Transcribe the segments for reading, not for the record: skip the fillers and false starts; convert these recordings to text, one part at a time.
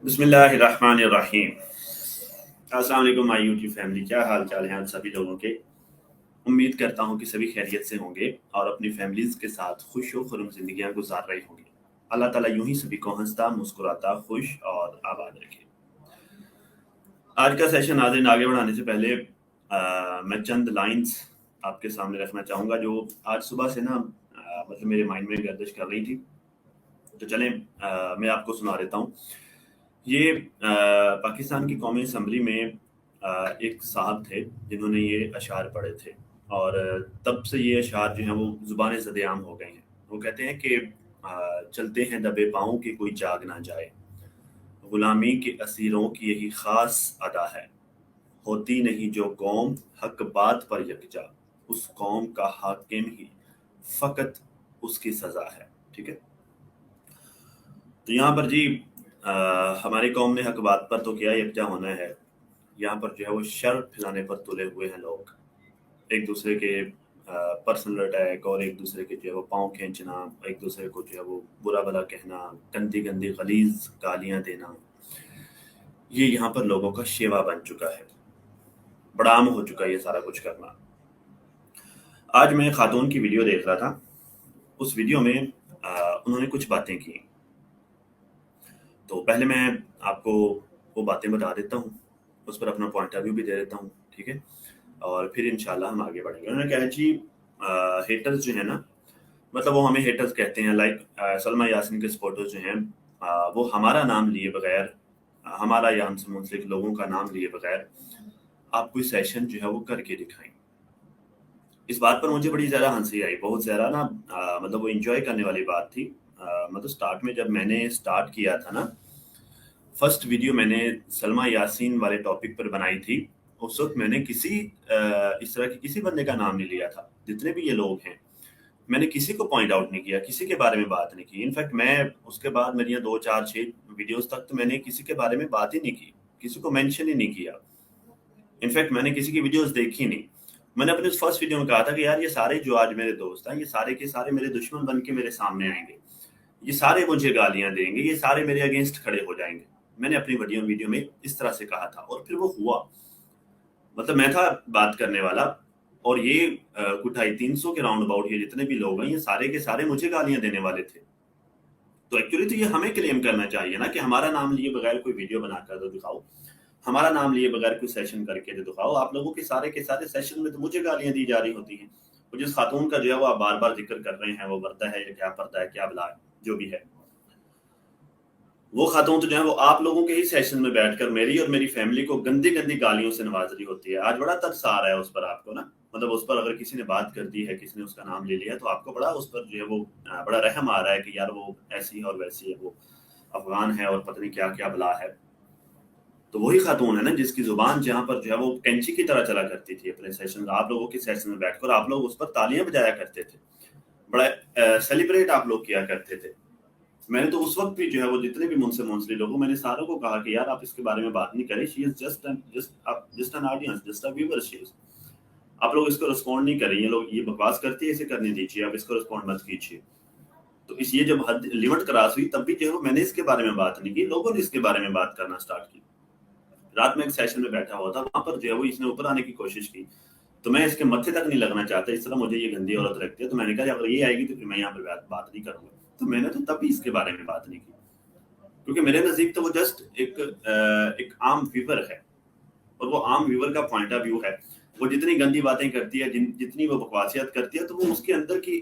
बिस्मिल्लाहिर्रहमानिर्रहीम। अस्सलाम वालेकुम माय यूट्यूब फैमिली, क्या हाल चाल हैं आप सभी लोगों के। उम्मीद करता हूँ कि सभी खैरियत से होंगे और अपनी फैमिलीज के साथ खुश व खुर्रम जिंदगियां गुजार रहे होंगे। अल्लाह ताला यूं ही सभी को हंसता मुस्कुराता खुश और आबाद रखे। आज का सेशन नाज़रीन आगे बढ़ाने से पहले मैं चंद लाइंस आपके सामने रखना चाहूँगा जो आज सुबह से ना मतलब मेरे माइंड में गर्दिश कर रही थी। तो चलें मैं आपको सुना देता हूँ। ये पाकिस्तान की कौमी असम्बली में एक साहब थे जिन्होंने ये अशार पढ़े थे और तब से ये अशार जो हैं वो ज़ुबान ज़देआम हो गए हैं। वो कहते हैं कि चलते हैं दबे पाँव कि कोई जाग ना जाए, गुलामी के असीरों की यही ख़ास अदा है, होती नहीं जो कौम हक बात पर यकजा, उस कौम का हाकिम ही फ़कत उसकी सज़ा है। ठीक है, तो यहाँ पर जी हमारी कौम ने हक बात पर तो क्या यकजा होना है, यहाँ पर जो है वो शर फैलाने पर तुले हुए हैं लोग। एक दूसरे के पर्सनल अटैक और एक दूसरे के जो है वो पाँव खींचना, एक दूसरे को जो है वो बुरा भला कहना, गंदी गंदी गलीज गालियाँ देना, ये यहाँ पर लोगों का शेवा बन चुका है। बड़ा आम हो चुका है ये सारा कुछ करना। आज मैं खातून की वीडियो देख रहा था। उस वीडियो में उन्होंने कुछ बातें की, तो पहले मैं आपको वो बातें बता देता हूँ, उस पर अपना पॉइंट ऑफ व्यू भी दे देता हूँ। ठीक है, और फिर इंशाल्लाह हम आगे बढ़ेंगे। उन्होंने कहा जी हेटर्स जो है ना, मतलब वो हमें हेटर्स कहते हैं। लाइक सलमा यासीन के सपोर्टर्स जो हैं वो हमारा नाम लिए बगैर, हमारा या हमसे मुंसलिक लोगों का नाम लिए बगैर आप कोई सेशन जो है वो करके दिखाएं। इस बात पर मुझे बड़ी ज़्यादा हंसी आई, बहुत ज़्यादा ना मतलब वो इंजॉय करने वाली बात थी। मतलब स्टार्ट में जब मैंने स्टार्ट किया था ना, फर्स्ट वीडियो मैंने सलमा यासीन वाले टॉपिक पर बनाई थी, उस वक्त मैंने किसी इस तरह के किसी बंदे का नाम नहीं लिया था। जितने भी ये लोग हैं मैंने किसी को पॉइंट आउट नहीं किया, किसी के बारे में बात नहीं की। इनफैक्ट मैं उसके बाद मेरी 2 4 6 वीडियोस तक तो मैंने किसी के बारे में बात ही नहीं की, किसी को मेंशन ही नहीं किया। इनफैक्ट मैंने किसी की वीडियोस देखी नहीं। मैंने अपने फर्स्ट वीडियो में कहा था कि यार ये सारे जो आज मेरे दोस्त हैं, ये सारे के सारे मेरे दुश्मन बन के मेरे सामने आएंगे, ये सारे मुझे गालियां देंगे, ये सारे मेरे अगेंस्ट खड़े हो जाएंगे। मैंने अपनी वीडियो में इस तरह से कहा था और फिर वो हुआ। मतलब मैं था बात करने वाला और ये कुछ 250-300 के राउंड अबाउट ये जितने भी लोग हैं ये सारे के सारे मुझे गालियां देने वाले थे। तो एक्चुअली तो ये हमें क्लेम करना चाहिए ना कि हमारा नाम लिए बगैर कोई वीडियो बनाकर तो दिखाओ, हमारा नाम लिए बगैर कोई सेशन करके तो दिखाओ। आप लोगों के सारे सेशन में तो मुझे गालियां दी जा रही होती हैं। और जिस खातून का जो है वो आप बार बार जिक्र कर रहे हैं, वो वर्दा है या क्या पर्दा है क्या बला है जो भी है, वो खातून तो जो है वो आप लोगों के ही सेशन में बैठकर मेरी और मेरी फैमिली को गंदी गंदी गालियों से नवाज रही होती है। आज बड़ा तरस आ रहा है उस पर आपको ना, मतलब उस पर अगर किसी ने बात कर दी है, किसी ने उसका नाम ले लिया, तो आपको बड़ा उस पर जो है वो बड़ा रहम आ रहा है कि यार वो ऐसी है और वैसी है, वो अफगान है और पता नहीं क्या क्या बला है। तो वही खातून है ना जिसकी जुबान जहाँ पर जो है वो कैंची की तरह चला करती थी अपने सेशन, आप लोगों के सेशन में बैठकर आप लोग उस पर तालियां बजाया करते थे, बड़ा सेलिब्रेट आप लोग किया करते थे। मैंने तो उस वक्त भी जो है वो जितने भी मुझसे मुंसलिक लोग, मैंने सारों को कहा कि यार आप इसके बारे में बात नहीं करें, she is just an audience, just a viewer she is. आप लोग इसको रिस्पॉन्ड नहीं करें, ये लोग ये बकवास करती है, इसे करने दीजिए, आप इसको रिस्पॉन्ड मत कीजिए। तो इस ये जब हद लिमिट क्रॉस हुई तब भी जो है वो मैंने इसके बारे में बात नहीं की, लोगों ने इसके बारे में बात करना स्टार्ट की। रात में एक सेशन में बैठा हुआ था, वहां पर जो है वो इसने ऊपर आने की कोशिश की, तो मैं इसके मत्थे तक नहीं लगना चाहता, इस तरह मुझे ये गंदी औरत लगती है। तो मैंने कहा अगर ये आएगी तो फिर मैं यहाँ पर बात नहीं करूंगा। तो मैंने तो तब भी इसके बारे में बात नहीं की, क्योंकि मेरे नजदीक तो वो जस्ट एक आम व्यूवर है और वो आम व्यूवर का पॉइंट ऑफ व्यू है। वो जितनी गंदी बातें करती है, जितनी वो बकवासियत करती है, तो वो उसके अंदर की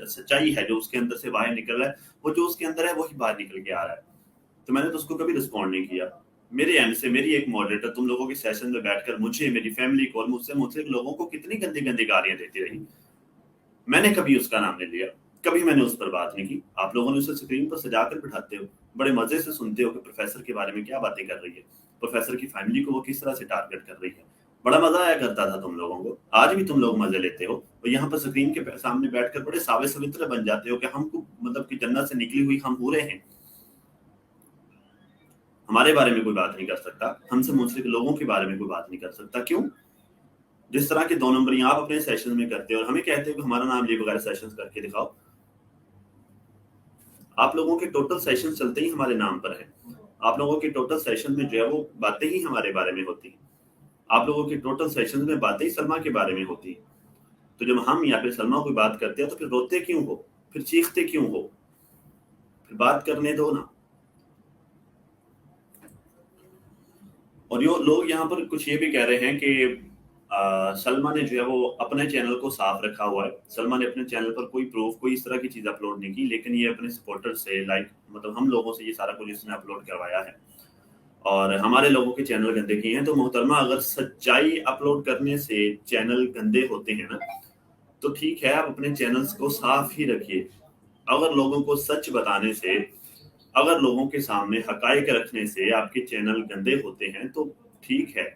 सच्चाई है जो उसके अंदर से बाहर निकल रहा है, वो जो उसके अंदर है वही बाहर निकल के आ रहा है। तो मैंने तो उसको कभी रिस्पॉन्ड नहीं किया। मेरे एंड से मेरी एक मॉडरेटर तुम लोगों के सेशन में बैठकर मुझे, मेरी फैमिली को और मुझसे मुझसे लोगों को कितनी गंदी गंदी गालियां देती रही, मैंने कभी उसका नाम नहीं लिया, कभी मैंने उस पर बात नहीं की। आप लोगों ने उसे स्क्रीन पर सजाकर बिठाते हो, बड़े मजे से सुनते हो कि प्रोफेसर के बारे में क्या बातें कर रही है, प्रोफेसर की फैमिली को वो किस तरह से टारगेट कर रही है। बड़ा मजा आया करता था तुम लोगों को, आज भी तुम लोग मजे लेते हो और यहाँ पर स्क्रीन के सामने बैठकर बड़े सावे सवित्र बन जाते हो कि हमको मतलब कि जन्नत से निकली हुई हम पूरे हैं, हमारे बारे में कोई बात नहीं कर सकता, हमसे मुंसलिक लोगों के बारे में कोई बात नहीं कर सकता। क्यों? जिस तरह के 2 नंबरी आप अपने सेशन में करते हो और हमें कहते हो कि हमारा नाम लिए बगैर सेशन करके दिखाओ। आप लोगों के टोटल सेशन चलते ही हमारे नाम पर है। آپ لوگوں کے ٹوٹل سیشن میں جو ہے وہ باتیں ہی ہمارے بارے میں ہوتی ہیں، آپ لوگوں کے ٹوٹل سیشن میں باتیں ہی سلما کے بارے میں ہوتی ہیں. تو جب ہم یا پھر سلما کوئی بات کرتے ہیں تو پھر روتے کیوں ہو، پھر چیختے کیوں ہو، پھر بات کرنے دو نا. اور یہ لوگ یہاں پر کچھ یہ بھی کہہ رہے ہیں کہ سلما نے جو ہے وہ اپنے چینل کو صاف رکھا ہوا ہے. سلما نے اپنے چینل پر کوئی پروف کوئی اس طرح کی چیز اپلوڈ نہیں کی، لیکن یہ اپنے سپورٹر سے مطلب ہم لوگوں سے یہ سارا کچھ اس نے اپلوڈ کروایا ہے اور ہمارے لوگوں کے چینل گندے کیے ہیں. تو محترمہ اگر سچائی اپلوڈ کرنے سے چینل گندے ہوتے ہیں نا تو ٹھیک ہے، آپ اپنے چینلز کو صاف ہی رکھیے. اگر لوگوں کو سچ بتانے سے، اگر لوگوں کے سامنے حقائق رکھنے سے آپ کے چینل گندے ہوتے ہیں تو ٹھیک ہے،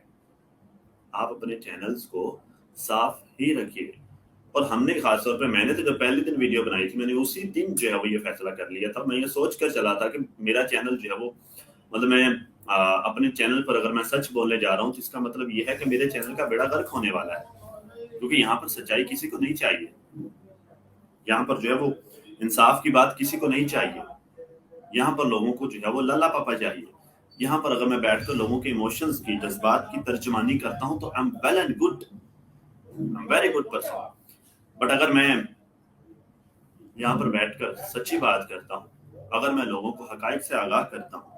آپ اپنے چینلز کو صاف ہی رکھیے. اور ہم نے خاص طور پہ میں نے تو جب پہلے دن ویڈیو بنائی تھی، میں نے اسی دن جو ہے وہ یہ فیصلہ کر لیا تھا. میں یہ سوچ کر چلا تھا کہ میرا چینل جو ہے وہ مطلب میں اپنے چینل پر اگر میں سچ بولنے جا رہا ہوں تو اس کا مطلب یہ ہے کہ میرے چینل کا بیڑا غرق ہونے والا ہے، کیونکہ یہاں پر سچائی کسی کو نہیں چاہیے. یہاں پر جو ہے وہ انصاف کی بات کسی کو نہیں چاہیے. یہاں پر لوگوں کو جو ہے وہ للا پاپا چاہیے. یہاں پر اگر میں بیٹھ کر لوگوں کے ایموشنز کی، جذبات کی ترجمانی کرتا ہوں تو I'm well and good, I'm very good person. But اگر میں یہاں پر بیٹھ کر سچی بات کرتا ہوں، اگر میں لوگوں کو حقائق سے آگاہ کرتا ہوں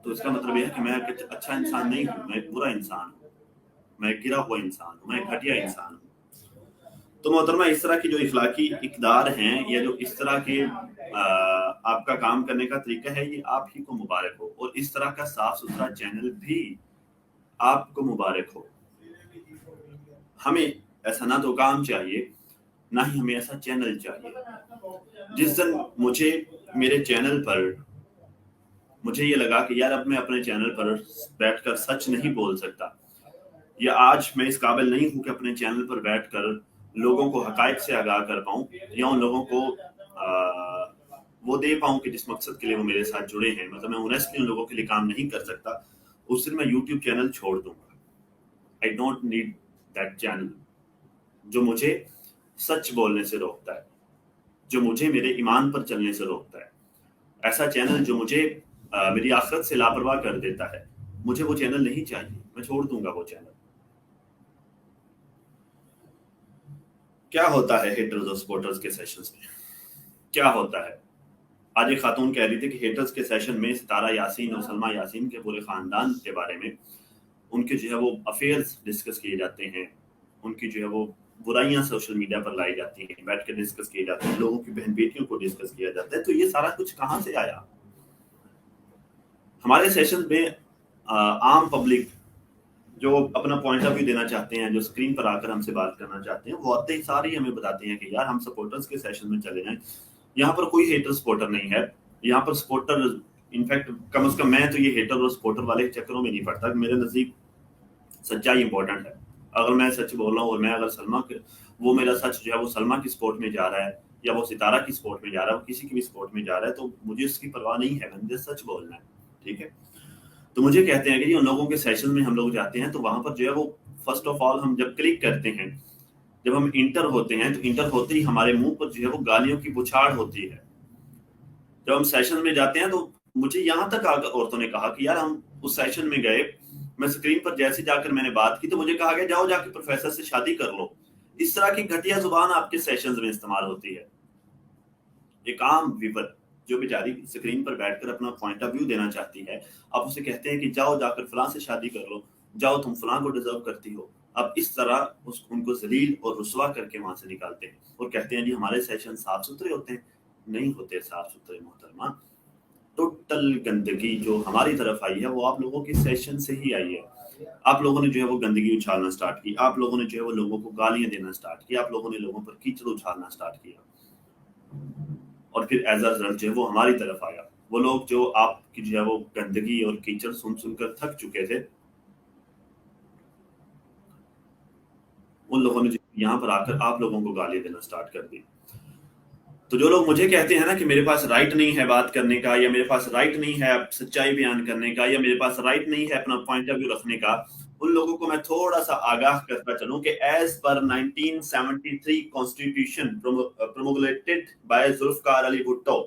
تو اس کا مطلب یہ ہے کہ میں ایک اچھا انسان نہیں ہوں، میں ایک برا انسان ہوں، میں ایک گرا ہوا انسان ہوں، میں ایک گھٹیا انسان ہوں. تو محترمہ اس طرح کی جو اخلاقی اقدار ہیں یا جو اس طرح کے آپ کا کام کرنے کا طریقہ ہے، یہ آپ ہی کو مبارک ہو. اور اس طرح کا صاف ستھرا چینل بھی آپ کو مبارک ہو. ہمیں ایسا نہ تو کام چاہیے، نہ ہی ہمیں ایسا چینل چاہیے. جس دن مجھے میرے چینل پر مجھے یہ لگا کہ یار اب میں اپنے چینل پر بیٹھ کر سچ نہیں بول سکتا، یا آج میں اس قابل نہیں ہوں کہ اپنے چینل پر بیٹھ کر لوگوں کو حقائق سے آگاہ کر پاؤں یا ان لوگوں کو وہ دے پاؤں کہ جس مقصد کے لیے وہ میرے ساتھ جڑے ہیں، مطلب میں اونیسٹلی ان لوگوں کے لیے کام نہیں کر سکتا، اس دن میں یوٹیوب چینل چھوڑ دوں گا. I don't need that channel جو مجھے سچ بولنے سے روکتا ہے، جو مجھے میرے ایمان پر چلنے سے روکتا ہے. ایسا چینل جو مجھے میری آخرت سے لاپرواہ کر دیتا ہے، مجھے وہ چینل نہیں چاہیے، میں چھوڑ دوں گا وہ چینل. کیا ہوتا ہے ہیٹرز اور سپورٹرز کے سیشنز میں؟ کیا ہوتا ہے؟ آج ایک خاتون کہہ رہی تھی کہ ہیٹرز کے سیشن میں ستارہ یاسین اور سلما یاسین کے پورے خاندان کے بارے میں ان کے جو ہے وہ افیئرز ڈسکس کیے جاتے ہیں، ان کی جو ہے وہ برائیاں سوشل میڈیا پر لائی جاتی ہیں، بیٹھ کے ڈسکس کیے جاتے ہیں، لوگوں کی بہن بیٹیوں کو ڈسکس کیا جاتا ہے. تو یہ سارا کچھ کہاں سے آیا؟ ہمارے سیشن میں عام پبلک جو اپنا پوائنٹ آف ویو دینا چاہتے ہیں، جو اسکرین پر آ کر ہم سے بات کرنا چاہتے ہیں، وہ آتے ہی ساری ہمیں بتاتے ہیں کہ یار ہم سپورٹرز کے سیشن میں چلے جائیں. یہاں پر کوئی ہیٹر سپورٹر نہیں ہے. یہاں پر سپورٹر انفیکٹ کم از کم میں تو یہ ہیٹر اور سپورٹر والے چکروں میں نہیں پڑتا. میرے نزدیک سچائی امپورٹنٹ ہے. اگر میں سچ بول رہا ہوں اور میں اگر سلما کے وہ میرا سچ جو ہے وہ سلما کی سپورٹ میں جا رہا ہے یا وہ ستارہ کی سپورٹ میں جا رہا ہے، وہ کسی کی بھی سپورٹ میں جا رہا ہے، تو مجھے اس کی پرواہ نہیں ہے، مجھے سچ بولنا ہے. ٹھیک ہے. تو مجھے کہتے ہیں کہ ان لوگوں کے سیشن میں ہم لوگ جاتے ہیں تو وہاں پر جو ہے وہ فرسٹ آف آل ہم جب کلک کرتے ہیں، جب ہم انٹر ہوتے ہیں تو انٹر ہوتے ہی ہمارے منہ پر جو ہے وہ گالیوں کی بچھاڑ ہوتی ہے. جب ہم سیشن میں جاتے ہیں تو مجھے یہاں تک عورتوں نے کہا کہ یار ہم اس سیشن میں گئے، میں اسکرین پر جیسے جا کر میں نے بات کی تو مجھے کہا گیا جاؤ جا کے پروفیسر سے شادی کر لو. اس طرح کی گھٹیا زبان آپ کے سیشنز میں استعمال ہوتی ہے. ایک عام ویور جو بیچاری اسکرین پر بیٹھ کر اپنا پوائنٹ آف ویو دینا چاہتی ہے، آپ اسے کہتے ہیں کہ جاؤ جا کر فلاں سے شادی کر لو، جاؤ تم فلاں کو ڈیزرو کرتی ہو. اب اس طرح ان کو ذلیل اور رسوا کر کے وہاں سے نکالتے ہیں اور کہتے ہیں جی ہمارے سیشن صاف ستھرے ہوتے ہیں. نہیں ہوتے صاف ستھرے محترمہ. ٹوٹل گندگی جو ہماری طرف آئی ہے وہ آپ لوگوں کے سیشن سے ہی آئی ہے. آپ لوگوں نے جو ہے وہ گندگی اچھالنا سٹارٹ کی، آپ لوگوں نے جو ہے وہ لوگوں کو گالیاں دینا سٹارٹ کی، آپ لوگوں نے لوگوں پر کیچڑ اچھالنا سٹارٹ کیا اور پھر ایز اے رزلٹ جو ہے وہ ہماری طرف آیا. وہ لوگ جو آپ کی جو ہے وہ گندگی اور کیچڑ سن سن کر تھک چکے تھے، ان لوگوں نے یہاں پر آ کر آپ لوگوں کو گالی دینا سٹارٹ کر دی. تو جو لوگ مجھے کہتے ہیں نا کہ میرے پاس رائٹ نہیں ہے بات کرنے کا، یا میرے پاس رائٹ نہیں ہے سچائی بیان کرنے کا، یا میرے پاس رائٹ نہیں ہے اپنا پوائنٹ آف ویو رکھنے کا، ان لوگوں کو میں تھوڑا سا آگاہ کرتا چلوں کہ as per 1973 constitution promulgated by Zulfikar Ali Bhutto,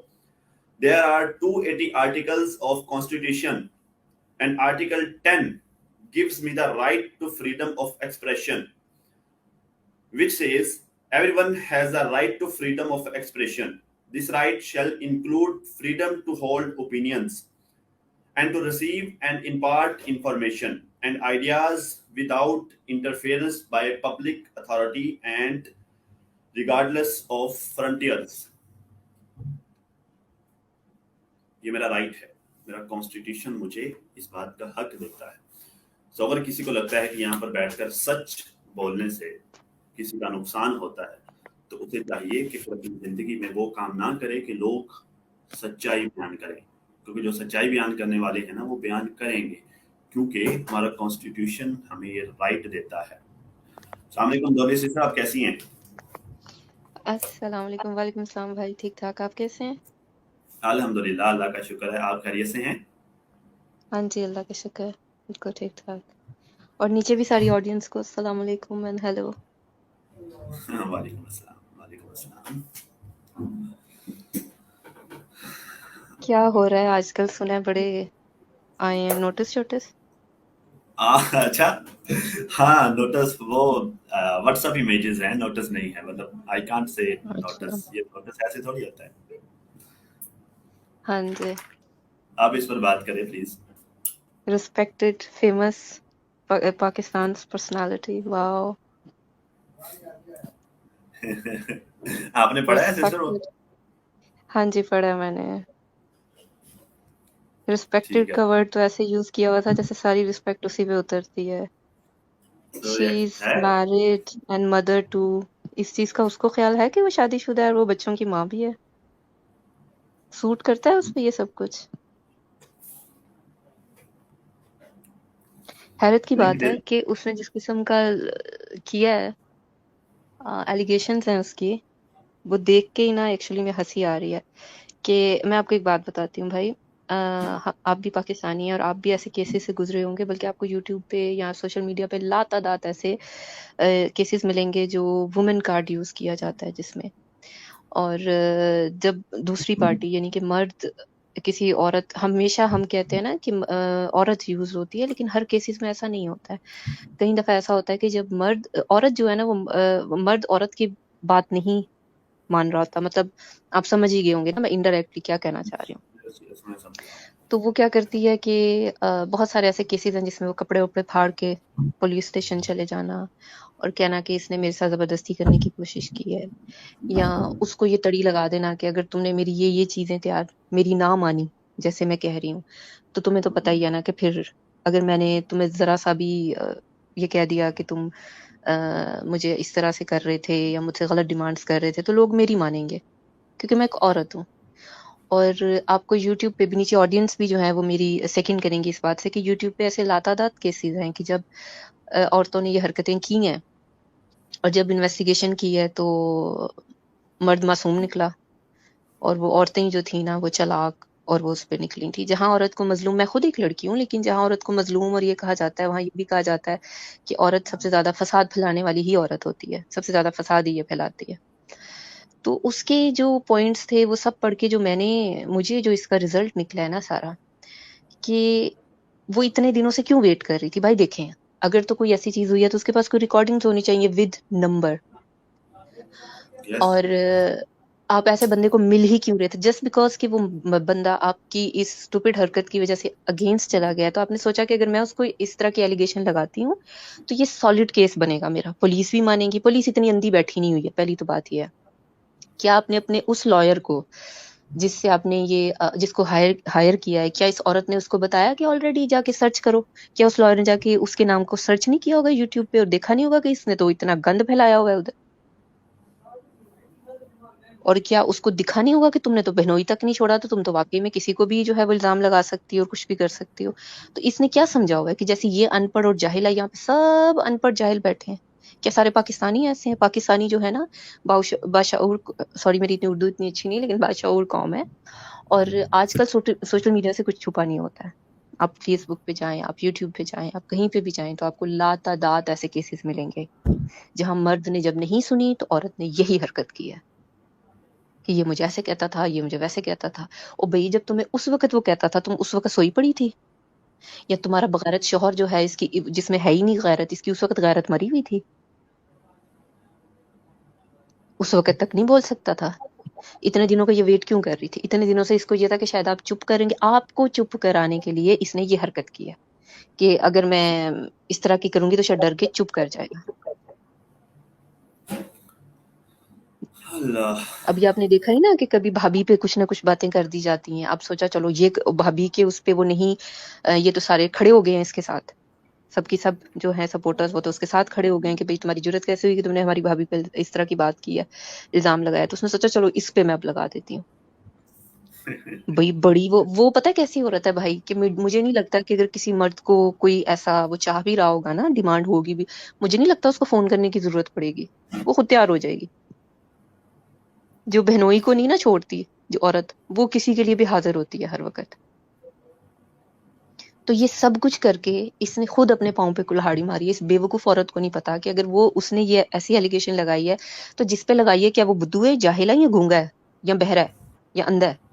There are 280 articles of Constitution, and Article 10 gives me the right to freedom of expression, which says everyone has the right to freedom of expression. This right shall include freedom to hold opinions and to receive and impart information and ideas without interference by public authority and regardless of frontiers. ये मेरा right है, मेरा constitution मुझे इस बात का हक देता है. सो अगर किसी को लगता है कि यहाँ पर बैठकर सच बोलने से किसी का नुकसान होता है, तो उसे चाहिए कि फिर अपनी जिंदगी में वो काम ना करे कि लोग सच्चाई बयान करें, क्योंकि जो सच्चाई बयान करने वाले हैं ना वो बयान करेंगे, क्योंकि हमारा कॉन्स्टिट्यूशन हमें ये राइट देता है. अस्सलाम वालेकुम दौलत सिस्टर, आप कैसी हैं? अस्सलाम वालेकुम. वालेकुम सलाम भाई, ठीक ठाक. आप कैसे हैं? अल्हम्दुलिल्लाह, अल्लाह का शुक्र है. आप खैरियत से हैं? हाँ जी, अल्लाह का शुक्र है, बिल्कुल ठीक ठाक. और नीचे भी सारी ऑडियंस को अस्सलाम वालेकुम एंड हेलो. वालेकुम अस्सलाम, वालेकुम अस्सलाम. क्या हो रहा है आजकल? सुना है बड़े आए हैं नोटिस शोटिस. अच्छा, हाँ नोटिस वो व्हाट्सएप इमेजेस हैं, नोटिस नहीं है. मतलब आई कांट से अच्छा, नोटिस, ये नोटिस ऐसे थोड़ी होता है. हाँ जी. आप इस पर बात करें please. Respected famous Pakistan personality. Wow, आपने पढ़ा है सिस्टर? रिस्पेक्टेड. हाँ जी, पढ़ा है मैंने. रिस्पेक्टेड ठीक है. का वर्ड तो ऐसे यूज किया हुआ था जैसे सारी रिस्पेक्ट उसी पे उतरती है. तो शी ये इज है. Married and mother two. इस चीज का उसको ख्याल है कि वो शादीशुदा है और वो बच्चों की माँ भी है. सूट करता है उस पे ये सब कुछ. हैरत की बात है कि उसने जिस किस्म का किया है, एलिगेशंस हैं उसकी, वो देख के ही ना एक्चुअली में हंसी आ रही है. कि मैं आपको एक बात बताती हूँ भाई, आप भी पाकिस्तानी हैं और आप भी ऐसे केसेस से गुजरे होंगे, बल्कि आपको यूट्यूब पे या सोशल मीडिया पे लातादात ऐसे केसेस मिलेंगे जो वुमेन कार्ड यूज किया जाता है जिसमें. और जब दूसरी पार्टी यानी कि मर्द किसी औरत, हमेशा हम कहते हैं ना कि औरत यूज होती है, लेकिन हर केसेस में ऐसा नहीं होता है. कई दफा ऐसा होता है कि जब औरत जो है ना वो मर्द औरत की बात नहीं मान रहा होता. मतलब आप समझ ही गए होंगे ना मैं इनडायरेक्टली क्या कहना चाह रही हूँ. तो वो क्या करती है कि बहुत सारे ऐसे केसेस हैं जिसमें वो कपड़े उपड़े फाड़ के पुलिस स्टेशन चले जाना और कहना कि इसने मेरे साथ जबरदस्ती करने की कोशिश की है, या उसको ये तड़ी लगा देना कि अगर तुमने मेरी ये चीजें तैयार मेरी ना मानी जैसे मैं कह रही हूँ, तो तुम्हें तो पता ही है ना कि फिर अगर मैंने तुम्हें जरा सा भी ये कह दिया कि तुम मुझे इस तरह से कर रहे थे या मुझसे गलत डिमांड्स कर रहे थे, तो लोग मेरी मानेंगे क्योंकि मैं एक औरत हूँ. और आपको यूट्यूब पे भी नीचे ऑडियंस भी जो है वो मेरी सेकंड करेंगी इस बात से कि यूट्यूब पे ऐसे लातादात केसेस हैं कि जब औरतों ने ये हरकतें की हैं और जब इन्वेस्टिगेशन की है तो मर्द मासूम निकला और वो औरतें जो थी ना वो चालाक और वो उस पर निकली थी. जहां औरत को मजलूम, मैं खुद एक लड़की हूँ, लेकिन जहां औरत को मजलूम और ये कहा जाता है वहां ये भी कहा जाता है कि औरत सबसे ज्यादा फसाद फैलाने वाली ही औरत होती है, सबसे ज्यादा फसाद ही ये फैलाती है. तो उसके जो पॉइंट्स थे वो सब पढ़ के जो मुझे जो इसका रिजल्ट निकला है ना सारा, कि वो इतने दिनों से क्यों वेट कर रही थी. भाई देखें, अगर तो कोई ऐसी चीज हुई है तो उसके पास कोई रिकॉर्डिंग्स होनी चाहिए विद नंबर. Yes. और आप ऐसे बंदे को मिल ही क्यों रहे थे? जस्ट बिकॉज कि वो बंदा आपकी इस स्टूपिड हरकत की वजह से अगेंस्ट चला गया, तो आपने सोचा कि अगर मैं उसको इस तरह की एलिगेशन लगाती हूँ तो ये सॉलिड केस बनेगा मेरा, पुलिस भी मानेगी. पुलिस इतनी अंधी बैठी नहीं हुई है, पहली तो बात ये है. क्या आपने अपने उस लॉयर को जिससे आपने ये जिसको हायर किया है, क्या इस औरत ने उसको बताया कि ऑलरेडी जाके सर्च करो? क्या उस लॉयर ने जाके उसके नाम को सर्च नहीं किया होगा यूट्यूब पे और देखा नहीं होगा कि इसने तो इतना गंद फैलाया हुआ है उधर? और क्या उसको दिखा नहीं होगा कि तुमने तो बहनोई तक नहीं छोड़ा, तो तुम तो वाकई में किसी को भी जो है वो इल्जाम लगा सकती हो और कुछ भी कर सकती हो. तो इसने क्या समझा होगा कि जैसे ये अनपढ़ और जाहिल है, यहाँ पे सब अनपढ़ जाहिल बैठे हैं. क्या सारे पाकिस्तानी ऐसे हैं? पाकिस्तानी जो है ना बाशऊर, सॉरी मेरी इतनी उर्दू इतनी अच्छी नहीं, लेकिन बाशऊर कौम है. और आजकल सोशल मीडिया से कुछ छुपा नहीं होता है. आप फेसबुक पे जाएं, आप यूट्यूब पे जाएं, आप कहीं पे भी जाएं, तो आपको लातादात ऐसे केसेस मिलेंगे जहां मर्द ने जब नहीं सुनी तो औरत ने यही हरकत की है. کہ یہ مجھے ایسے کہتا تھا، یہ مجھے ویسے کہتا تھا. اور بھئی جب تمہیں اس وقت وہ کہتا تھا تم اس وقت سوئی پڑی تھی؟ یا تمہارا بغیرت شوہر جو ہے اس کی، جس میں ہے ہی نہیں غیرت، اس کی اس وقت غیرت مری ہوئی تھی؟ اس وقت تک نہیں بول سکتا تھا؟ اتنے دنوں کا یہ ویٹ کیوں کر رہی تھی؟ اتنے دنوں سے اس کو یہ تھا کہ شاید آپ چپ کریں گے. آپ کو چپ کرانے کے لیے اس نے یہ حرکت کی ہے کہ اگر میں اس طرح کی کروں گی تو شاید ڈر کے چپ کر جائے گا. اللہ. ابھی آپ نے دیکھا ہی نا کہ کبھی بھابھی پہ کچھ نہ کچھ باتیں کر دی جاتی ہیں. اب سوچا چلو یہ بھابھی کے اس پہ وہ نہیں، یہ تو سارے کھڑے ہو گئے ہیں اس کے ساتھ، سب کی سب جو ہیں سپورٹرز وہ تو اس کے ساتھ کھڑے ہو گئے ہیں کہ بھئی تمہاری جرت کیسے ہوئی کہ تم نے ہماری بھابھی پہ اس طرح کی بات کی ہے، الزام لگایا. تو اس نے سوچا چلو اس پہ میں اب لگا دیتی ہوں. بھئی بڑی وہ پتہ ہے کیسی عورت ہے بھائی، کہ مجھے نہیں لگتا کہ اگر کسی مرد کو کوئی ایسا وہ چاہ بھی رہا ہوگا نا، ڈیمانڈ ہوگی بھی، مجھے نہیں لگتا اس کو فون کرنے کی ضرورت پڑے گی، وہ خود تیار ہو جائے گی. جو بہنوئی کو نہیں نا چھوڑتی جو عورت، وہ کسی کے لیے بھی حاضر ہوتی ہے ہر وقت. تو یہ سب کچھ کر کے اس نے خود اپنے پاؤں پہ کلہاڑی ماری ہے. اس بیوقوف عورت کو نہیں پتا کہ اگر وہ اس نے یہ ایسی ایلیگیشن لگائی ہے تو جس پہ لگائی ہے کیا وہ بدو ہے، جاہل ہے، یا گونگا ہے، یا بہرا ہے، یا اندھا ہے؟